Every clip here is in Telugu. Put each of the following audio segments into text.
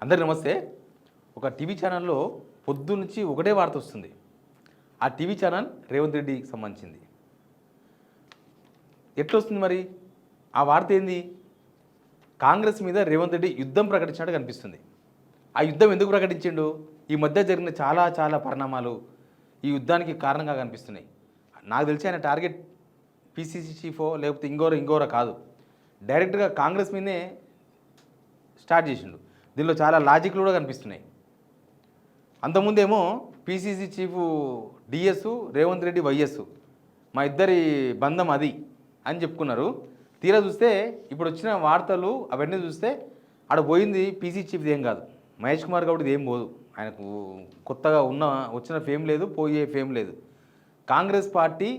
అందరికీ నమస్తే. ఒక టీవీ ఛానల్లో పొద్దున్నుంచి ఒకటే వార్త వస్తుంది. ఆ టీవీ ఛానల్ రేవంత్ రెడ్డికి సంబంధించింది. ఎట్లొస్తుంది మరి? ఆ వార్త ఏంది? కాంగ్రెస్ మీద రేవంత్ రెడ్డి యుద్ధం ప్రకటించినట్టు కనిపిస్తుంది. ఆ యుద్ధం ఎందుకు ప్రకటించిండు? ఈ మధ్య జరిగిన చాలా పరిణామాలు ఈ యుద్ధానికి కారణంగా కనిపిస్తున్నాయి. నాకు తెలిసి ఆయన టార్గెట్ పీసీసీ చీఫో లేకపోతే ఇంకోరో కాదు, డైరెక్ట్గా కాంగ్రెస్ మీదనే స్టార్ట్ చేసిండు. దీనిలో చాలా లాజిక్లు కూడా కనిపిస్తున్నాయి. అంతకుముందేమో PCC chief DS, Revanth Reddy YS, మా ఇద్దరి బంధం అది అని చెప్పుకున్నారు. తీరా చూస్తే ఇప్పుడు వచ్చిన వార్తలు అవన్నీ చూస్తే ఆడ పోయింది పీసీ చీఫ్ది ఏం కాదు, మహేష్ కుమార్ గౌడ్ది ఏం పోదు. ఆయనకు కొత్తగా వచ్చిన ఫేమ్ లేదు, పోయే ఫేమ్ లేదు. కాంగ్రెస్ పార్టీ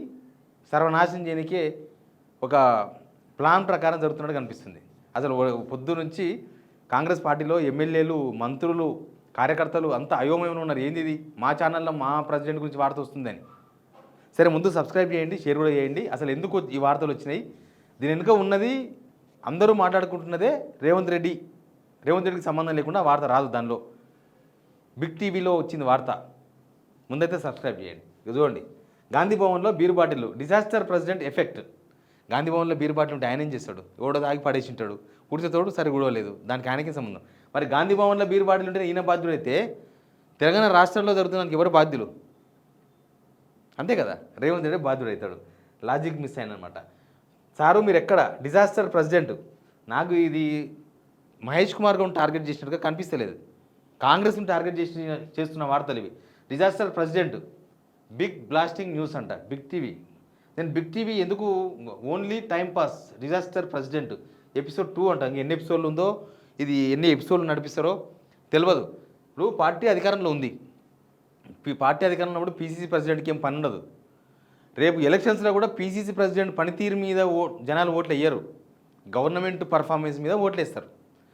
సర్వనాశనం చేయడానికే ఒక ప్లాన్ ప్రకారం జరుగుతున్నట్టు కనిపిస్తుంది. అసలు పొద్దు నుంచి కాంగ్రెస్ పార్టీలో ఎమ్మెల్యేలు, మంత్రులు, కార్యకర్తలు అంతా అయోమయంలో ఉన్నారు. ఏంది ఇది? మా ఛానల్లో మా ప్రెసిడెంట్ గురించి వార్త వస్తుందని. సరే, ముందు సబ్స్క్రైబ్ చేయండి, షేర్ కూడా చేయండి. అసలు ఎందుకు ఈ వార్తలు వచ్చినాయి? దీని వెనుక ఉన్నది అందరూ మాట్లాడుకుంటున్నదే రేవంత్ రెడ్డికి సంబంధం లేకుండా వార్త రాదు. దానిలో బిగ్ టీవీలో వచ్చింది వార్త. ముందైతే సబ్స్క్రైబ్ చేయండి. చూడండి, గాంధీ భవన్లో beer bottle disaster president effect. Gandhi భవన్లో బీరు బాటిల్ ఉంటే ఆయన ఏం చేస్తాడు? ఎవడో తాగి పడేసి ఉంటాడు, కుడితోడు సరి గుడవలేదు, దానికి ఆయనకి సంబంధం. మరి గాంధీ భవన్లో బీరు బాటిల్ ఉంటే ఈయన బాధ్యుడైతే తెలంగాణ రాష్ట్రంలో జరుగుతున్నందుకు ఎవరు బాధ్యులు? అంతే కదా, రేవంత్ రెడ్డి బాధ్యుడవుతాడు. లాజిక్ మిస్ అయిందనమాట. సారు మీరు ఎక్కడ డిజాస్టర్ ప్రెసిడెంట్? నాకు ఇది మహేష్ కుమార్ గౌడ్ టార్గెట్ చేసినట్టుగా కనిపిస్తలేదు. కాంగ్రెస్ని టార్గెట్ చేస్తున్న వార్తలు ఇవి. Disaster president, big blasting news అంట బిగ్ టీవీ. నేను బిగ్ టీవీ ఎందుకు? Only time pass. Disaster president episode 2 అంట. ఎన్ని ఎపిసోడ్లు ఉందో, ఇది ఎన్ని ఎపిసోడ్లు నడిపిస్తారో తెలియదు. ఇప్పుడు పార్టీ అధికారంలో ఉంది. పార్టీ అధికారంలో ఉన్నప్పుడు పీసీసీ ప్రెసిడెంట్కి ఏం పని ఉండదు. రేపు ఎలక్షన్స్లో కూడా పీసీసీ ప్రెసిడెంట్ పనితీరు మీద జనాలు ఓట్లు వేయరు, గవర్నమెంట్ పర్ఫార్మెన్స్ మీద ఓట్లు వేస్తారు.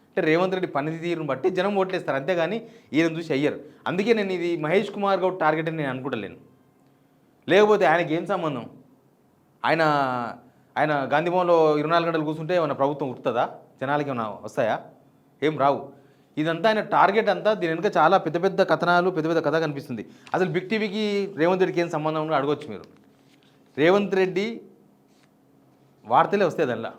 అంటే రేవంత్ రెడ్డి పనితీరుని బట్టి జనం ఓట్లు వేస్తారు, అంతేగాని ఈయన చూసి అయ్యరు. అందుకే నేను ఇది మహేష్ కుమార్ గౌడ్ టార్గెట్ అని నేను అనుకుంటలేను. లేకపోతే ఆయనకి ఏం సంబంధం? ఆయన గాంధీ భవన్లో 24 గంటలు కూర్చుంటే ఏమైనా ప్రభుత్వం ఉడుతుందా? జనాలకి ఏమైనా వస్తాయా? ఏం రావు. ఇదంతా ఆయన టార్గెట్ అంతా. దీని వెనుక చాలా పెద్ద కథనాలు, పెద్ద కథ కనిపిస్తుంది. అసలు బిగ్ టీవీకి రేవంత్ రెడ్డికి ఏం సంబంధం ఉందో అడగొచ్చు మీరు. రేవంత్ రెడ్డి వార్తలే వస్తాయి, దానిలో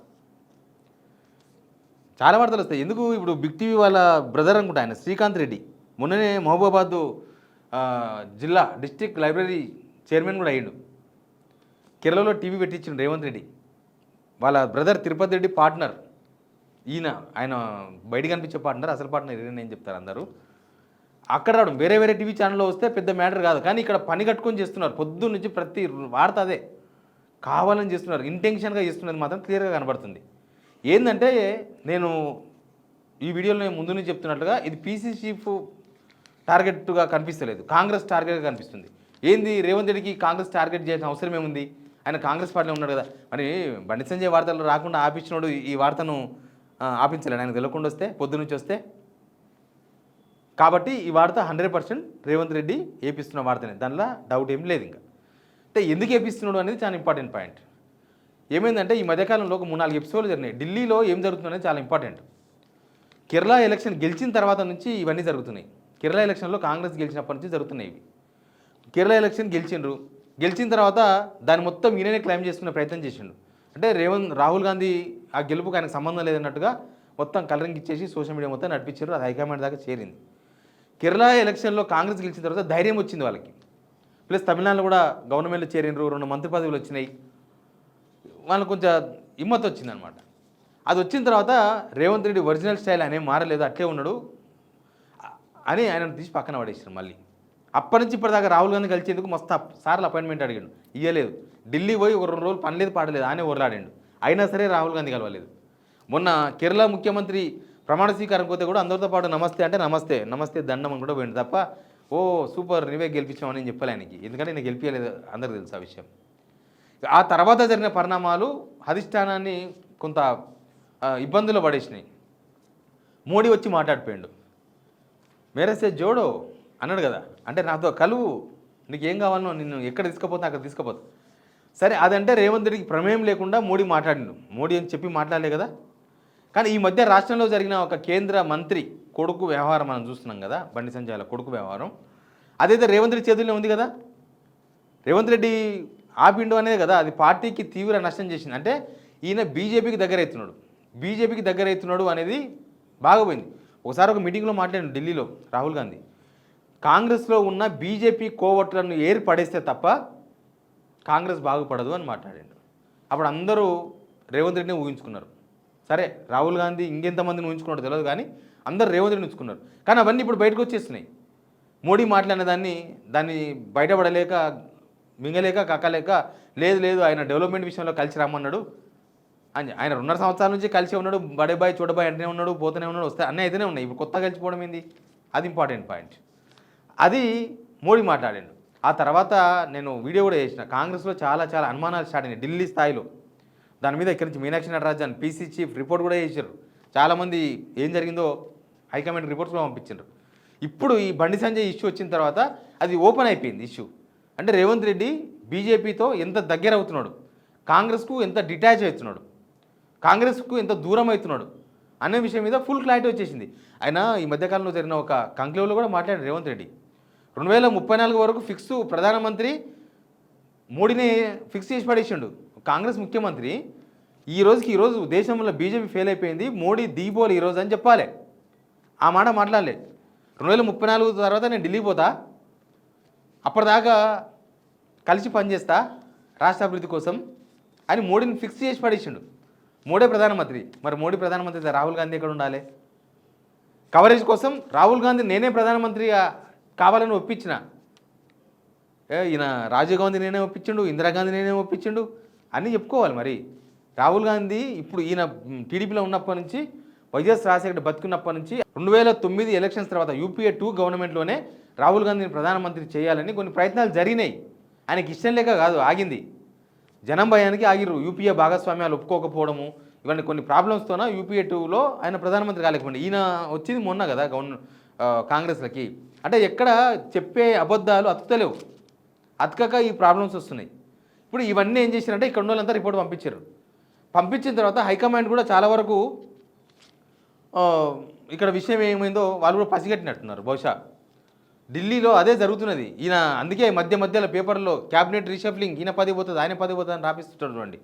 చాలా వార్తలు వస్తాయి. ఎందుకు? ఇప్పుడు బిగ్ టీవీ వాళ్ళ బ్రదర్ అనుకుంటా ఆయన, శ్రీకాంత్ రెడ్డి, మొన్ననే మహబూబాబాద్ జిల్లా డిస్ట్రిక్ట్ లైబ్రరీ చైర్మన్ కూడా అయ్యిండు. కేరళలో టీవీ పెట్టించిండు రేవంత్ రెడ్డి. వాళ్ళ బ్రదర్ తిరుపతి రెడ్డి పార్ట్నర్ ఆయన బయటికి కనిపించే పార్ట్నర్, అసలు పార్ట్నర్ ఏం చెప్తారు అందరూ. అక్కడ రావడం వేరే టీవీ ఛానల్లో వస్తే పెద్ద మ్యాటర్ కాదు, కానీ ఇక్కడ పని కట్టుకొని చేస్తున్నారు. పొద్దున్న నుంచి ప్రతి వార్త అదే, కావాలని చేస్తున్నారు, ఇంటెన్షన్గా చేస్తున్నది మాత్రం క్లియర్గా కనబడుతుంది. ఏంటంటే నేను ఈ వీడియోలో ముందు నుంచి చెప్తున్నట్లుగా ఇది పీసీ చీఫ్ టార్గెట్గా కనిపిస్తలేదు, కాంగ్రెస్ టార్గెట్గా కనిపిస్తుంది. ఏంది? రేవంత్ రెడ్డికి కాంగ్రెస్ టార్గెట్ చేయాల్సిన అవసరం ఏముంది? ఆయన కాంగ్రెస్ పార్టీలో ఉన్నాడు కదా. మరి బండి సంజయ్ వార్తలు రాకుండా ఆపించినోడు ఈ వార్తను ఆపించలేడు, ఆయన తెలియకుండా వస్తే, పొద్దునుంచి వస్తే. కాబట్టి ఈ వార్త 100% రేవంత్ రెడ్డి ఏపిస్తున్న వార్తనే, దానిలో డౌట్ ఏం లేదు. ఇంకా అంటే ఎందుకు ఏపిస్తున్నాడు అనేది చాలా ఇంపార్టెంట్ పాయింట్. ఏమైందంటే ఈ మధ్యకాలంలో ఒక 3-4 ఎపిసోడ్లు జరిగినాయి. ఢిల్లీలో ఏం జరుగుతుందనేది చాలా ఇంపార్టెంట్. కేరళ ఎలక్షన్ గెలిచిన తర్వాత నుంచి ఇవన్నీ జరుగుతున్నాయి. కేరళ ఎలక్షన్లో కాంగ్రెస్ గెలిచినప్పటి నుంచి జరుగుతున్నాయి ఇవి. కేరళ ఎలక్షన్ గెలిచిన తర్వాత దాన్ని మొత్తం ఈయననే క్లైమ్ చేసుకునే ప్రయత్నం చేసిండు. అంటే రాహుల్ గాంధీ ఆ గెలుపుకి ఆయనకు సంబంధం లేదన్నట్టుగా మొత్తం కలరింగ్ ఇచ్చేసి సోషల్ మీడియా మొత్తం నడిపించారు. అది హైకమాండ్ దాకా చేరింది. కేరళ ఎలక్షన్లో కాంగ్రెస్ గెలిచిన తర్వాత ధైర్యం వచ్చింది వాళ్ళకి. ప్లస్ తమిళనాడులో కూడా గవర్నమెంట్లో చేరినరు, 2 మంత్రి పదవులు వచ్చినాయి, వాళ్ళకు కొంచెం హిమ్మత్ వచ్చిందనమాట. అది వచ్చిన తర్వాత రేవంత్ రెడ్డి ఒరిజినల్ స్టైల్ ఆయన మారలేదు, అట్లే ఉన్నాడు అని ఆయన తీసి పక్కన పడేసారు. మళ్ళీ అప్పటి నుంచి ఇప్పటిదాకా రాహుల్ గాంధీ కలిసేందుకు మస్తు సార్లు అపాయింట్మెంట్ అడిగాడు, ఇవ్వలేదు. ఢిల్లీ పోయి ఒక 2 రోజులు పని లేదు, పాడలేదు, ఆయనే ఓర్లాడాడు. అయినా సరే రాహుల్ గాంధీ కలవలేదు. మొన్న కేరళ ముఖ్యమంత్రి ప్రమాణ స్వీకారం పోతే కూడా అందరితో పాటు నమస్తే అంటే నమస్తే దండం అని కూడా పోయింది తప్ప, ఓ సూపర్ నీవే గెలిపించామని నేను చెప్పలే ఆయనకి, ఎందుకంటే నేను గెలిపించలేదు, అందరికీ తెలుసు ఆ విషయం. ఆ తర్వాత జరిగిన పరిణామాలు అధిష్టానాన్ని కొంత ఇబ్బందులు పడేసినాయి. మోడీ వచ్చి మాట్లాడిపోయాడు, మేరేసే జోడో అన్నాడు కదా, అంటే నాతో కలువు, నీకేం కావాలనో నిన్ను ఎక్కడ తీసుకుపోతా అక్కడ తీసుకుపోతా. సరే, అదంటే రేవంత్ రెడ్డికి ప్రమేయం లేకుండా మోడీ మాట్లాడిండు. మోడీ అని చెప్పి మాట్లాడలే కదా. కానీ ఈ మధ్య రాష్ట్రంలో జరిగిన ఒక కేంద్ర మంత్రి కొడుకు వ్యవహారం మనం చూస్తున్నాం కదా, బండి సంజయ్ల కొడుకు వ్యవహారం. అదైతే రేవంత్ రెడ్డి చేతుల్లో ఉంది కదా. రేవంత్ రెడ్డి ఆపిండు అనేది కదా అది పార్టీకి తీవ్ర నష్టం చేసింది. అంటే ఈయన బీజేపీకి దగ్గర అవుతున్నాడు అనేది బాగా పోయింది. ఒకసారి ఒక మీటింగ్లో మాట్లాడాను ఢిల్లీలో రాహుల్ గాంధీ, కాంగ్రెస్లో ఉన్న బీజేపీ కోవట్లను ఏరి పడేస్తే తప్ప కాంగ్రెస్ బాగుపడదు అని మాట్లాడాడు. అప్పుడు అందరూ రేవంత్ రెడ్డిని ఊహించుకున్నారు. సరే రాహుల్ గాంధీ ఇంకెంతమందిని ఊహించుకున్నాడో తెలియదు, కానీ అందరూ రేవంత్ రెడ్డిని ఉంచుకున్నారు. కానీ అవన్నీ ఇప్పుడు బయటకు వచ్చేస్తున్నాయి. మోడీ మాట్లాడిన దాన్ని బయటపడలేక, మింగలేక, కక్కలేక, లేదు ఆయన డెవలప్మెంట్ విషయంలో కలిసి రమ్మన్నాడు అని. ఆయన 2.5 సంవత్సరాల నుంచి కలిసి ఉన్నాడు, బడేబాయ్ చూడబాయ్ అంటేనే ఉన్నాడు, పోతూనే ఉన్నాడు, వస్తే అన్నీ అయితేనే ఉన్నాయి. ఇప్పుడు కొత్తగా కలిసిపోవడం ఏంది, అది ఇంపార్టెంట్ పాయింట్. అది మోడీ మాట్లాడాడు. ఆ తర్వాత నేను వీడియో కూడా చేసిన, కాంగ్రెస్లో చాలా అనుమానాలు స్టార్ట్ అయినాయి ఢిల్లీ స్థాయిలో. దాని మీద ఇక్కడి నుంచి Meenakshi Natarajan PC chief report కూడా చేశారు. చాలామంది ఏం జరిగిందో హైకమాండ్ రిపోర్ట్స్ కూడా పంపించారు. ఇప్పుడు ఈ బండి సంజయ్ ఇష్యూ వచ్చిన తర్వాత అది ఓపెన్ అయిపోయింది ఇష్యూ. అంటే రేవంత్ రెడ్డి బీజేపీతో ఎంత దగ్గర అవుతున్నాడు, కాంగ్రెస్కు ఎంత డిటాచ్ అవుతున్నాడు, కాంగ్రెస్కు ఎంత దూరం అవుతున్నాడు అనే విషయం మీద ఫుల్ క్లారిటీ వచ్చేసింది. ఆయన ఈ మధ్యకాలంలో జరిగిన ఒక కంక్లేవ్లో కూడా మాట్లాడారు రేవంత్ రెడ్డి. 2034 వరకు ఫిక్స్ ప్రధానమంత్రి మోడీని ఫిక్స్ చేసి పడేసిండు కాంగ్రెస్ ముఖ్యమంత్రి. ఈరోజు దేశంలో బీజేపీ ఫెయిల్ అయిపోయింది, మోడీ దిగిపోలే ఈరోజు అని చెప్పాలి. ఆ మాట మాట్లాడలే. 2034 తర్వాత నేను ఢిల్లీ పోతా, అప్పటిదాకా కలిసి పనిచేస్తా రాష్ట్ర అభివృద్ధి కోసం అని మోడీని ఫిక్స్ చేసి పడేసిండు. మోడీ ప్రధానమంత్రి. మరి మోడీ ప్రధానమంత్రి రాహుల్ గాంధీ ఎక్కడ ఉండాలి? కవరేజ్ కోసం రాహుల్ గాంధీ నేనే ప్రధానమంత్రిగా కావాలని ఒప్పించిన, ఈయన రాజీవ్ గాంధీ నేనే ఒప్పించిండు, ఇందిరాగాంధీ నేనే ఒప్పించిండు అన్నీ చెప్పుకోవాలి. మరి రాహుల్ గాంధీ ఇప్పుడు ఈయన టీడీపీలో ఉన్నప్పటి నుంచి, వైఎస్ రాజశేఖర్ బతుకున్నప్పటి నుంచి 2009 ఎలక్షన్స్ తర్వాత యూపీఏ 2 గవర్నమెంట్లోనే రాహుల్ గాంధీని ప్రధానమంత్రి చేయాలని కొన్ని ప్రయత్నాలు జరిగినాయి. ఆయనకి ఇష్టం లేక కాదు ఆగింది, జనం భయానికి ఆగిర్రు. యూపీఏ భాగస్వామ్యాలు ఒప్పుకోకపోవడము, ఇవన్నీ కొన్ని ప్రాబ్లమ్స్తోన యూపీఏ 2లో ఆయన ప్రధానమంత్రి కాలేకపోయింది. ఈయన వచ్చింది మొన్న కదా కాంగ్రెస్లకి. అంటే ఎక్కడ చెప్పే అబద్ధాలు అతుకుతలేవు, అతకక ఈ ప్రాబ్లమ్స్ వస్తున్నాయి. ఇప్పుడు ఇవన్నీ ఏం చేశారంటే ఇక్కడ ఉన్న వాళ్ళంతా రిపోర్ట్ పంపించారు. పంపించిన తర్వాత హైకమాండ్ కూడా చాలా వరకు ఇక్కడ విషయం ఏమైందో వాళ్ళు కూడా పసిగట్టినట్టున్నారు. బహుశా ఢిల్లీలో అదే జరుగుతున్నది. ఈయన అందుకే మధ్యలో పేపర్లో క్యాబినెట్ రీషఫ్లింగ్, ఈయన 10 పోతుంది ఆయన 10 పోతుంది అని రాపిస్తుంటారు చూడండి.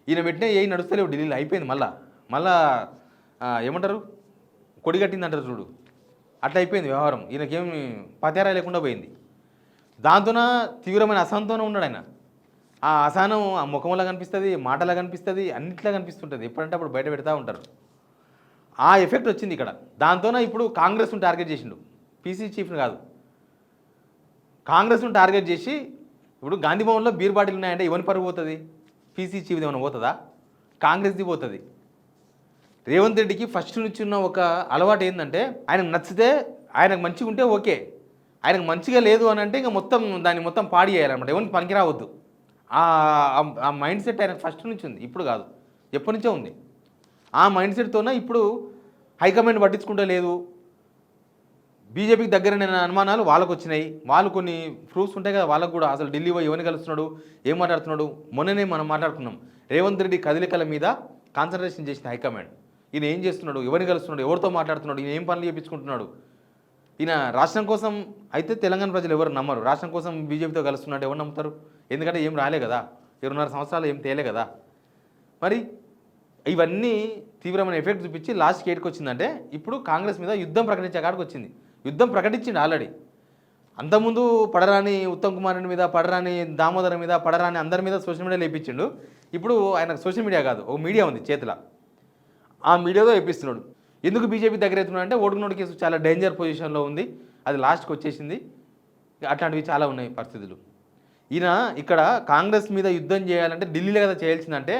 ఈయన పెట్టినా ఏ నడుస్తలేవు ఢిల్లీలో. అయిపోయింది మళ్ళా ఏమంటారు, కొడిగట్టింది అంటారు చూడు, అట్లా అయిపోయింది వ్యవహారం. ఈయనకేమి పతేరా లేకుండా పోయింది. దాంతోన తీవ్రమైన అసహనంతోనే ఉన్నాడు ఆయన. ఆ అసహనం ఆ ముఖంలో కనిపిస్తుంది, మాటలా కనిపిస్తుంది, అన్నిట్లా కనిపిస్తుంటుంది. ఎప్పుడంటే అప్పుడు బయట పెడతా ఉంటారు. ఆ ఎఫెక్ట్ వచ్చింది ఇక్కడ. దాంతోన ఇప్పుడు కాంగ్రెస్ను టార్గెట్ చేసిండు, పీసీ చీఫ్ని కాదు, కాంగ్రెస్ను టార్గెట్ చేసి. ఇప్పుడు గాంధీ భవన్లో బీర్ బాటిల్ ఉన్నాయంటే ఎవరి పరుగు పోతుంది? పీసీ చీఫ్ది ఏమైనా పోతుందా? కాంగ్రెస్ది పోతుంది. రేవంత్ రెడ్డికి ఫస్ట్ నుంచి ఉన్న ఒక అలవాటు ఏంటంటే, ఆయనకు నచ్చితే, ఆయనకు మంచిగా ఉంటే ఓకే, ఆయనకు మంచిగా లేదు అని అంటే ఇంకా దాన్ని మొత్తం పాడి చేయాలన్నమాట, ఎవరికి పనికిరావద్దు. ఆ మైండ్ సెట్ ఆయనకు ఫస్ట్ నుంచి ఉంది, ఇప్పుడు కాదు, ఎప్పటి నుంచో ఉంది. ఆ మైండ్ సెట్తోనే ఇప్పుడు హైకమాండ్ పట్టించుకుంటే లేదు, బీజేపీకి దగ్గర అనుమానాలు వాళ్ళకు వచ్చినాయి. వాళ్ళు కొన్ని ప్రూఫ్స్ ఉంటాయి కదా వాళ్ళకు కూడా, అసలు ఢిల్లీ పోయి ఎవరిని కలుస్తున్నాడు, ఏం మాట్లాడుతున్నాడు. మొన్ననే మనం మాట్లాడుకున్నాం, రేవంత్ రెడ్డి కదలికల మీద కాన్సన్ట్రేషన్ చేసిన హైకమాండ్. ఈయన ఏం చేస్తున్నాడు, ఎవరిని కలుస్తున్నాడు, ఎవరితో మాట్లాడుతున్నాడు, ఈయన ఏం పనులు చేయించుకుంటున్నాడు. ఈయన రాష్ట్రం కోసం అయితే తెలంగాణ ప్రజలు ఎవరు నమ్మరు, రాష్ట్రం కోసం బీజేపీతో కలుస్తున్నాడు ఎవరు నమ్ముతారు? ఎందుకంటే ఏం రాలే కదా, 2.5 సంవత్సరాలు ఏం తేలే కదా. మరి ఇవన్నీ తీవ్రమైన ఎఫెక్ట్ చూపించి లాస్ట్కి ఏడుకు వచ్చిందంటే ఇప్పుడు కాంగ్రెస్ మీద యుద్ధం ప్రకటించే కాడికి వచ్చింది. యుద్ధం ప్రకటించింది ఆల్రెడీ. అంతకుముందు పడరాని ఉత్తమ్ కుమార్ రెడ్డి మీద, పడరాని దామోదర్ మీద, పడరాని అందరి మీద సోషల్ మీడియాలో వేయించిండు. ఇప్పుడు ఆయనకు సోషల్ మీడియా కాదు, ఒక మీడియా ఉంది చేతిలో, ఆ మీడియాతో వేపిస్తున్నాడు. ఎందుకు బీజేపీ దగ్గర అవుతున్నాడు అంటే ఓటుకు కేసు చాలా డేంజర్ పొజిషన్లో ఉంది, అది లాస్ట్కి వచ్చేసింది. అట్లాంటివి చాలా ఉన్నాయి పరిస్థితులు. ఈయన ఇక్కడ కాంగ్రెస్ మీద యుద్ధం చేయాలంటే ఢిల్లీలో కదా చేయాల్సిందంటే,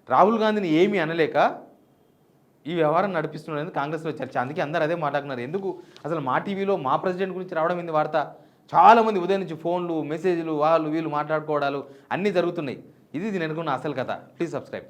రాహుల్ గాంధీని ఏమీ అనలేక ఈ వ్యవహారం నడిపిస్తున్నది కాంగ్రెస్లో చర్చ. అందుకే అందరూ అదే మాట్లాడుతున్నారు. ఎందుకు అసలు మా టీవీలో మా ప్రెసిడెంట్ గురించి రావడం ఏంది వార్త? చాలామంది ఉదయం నుంచి ఫోన్లు, మెసేజ్లు, వాళ్ళు వీళ్ళు మాట్లాడుకోవడాలు అన్నీ జరుగుతున్నాయి. ఇది నేను అనుకున్న అసలు కథ. Please subscribe.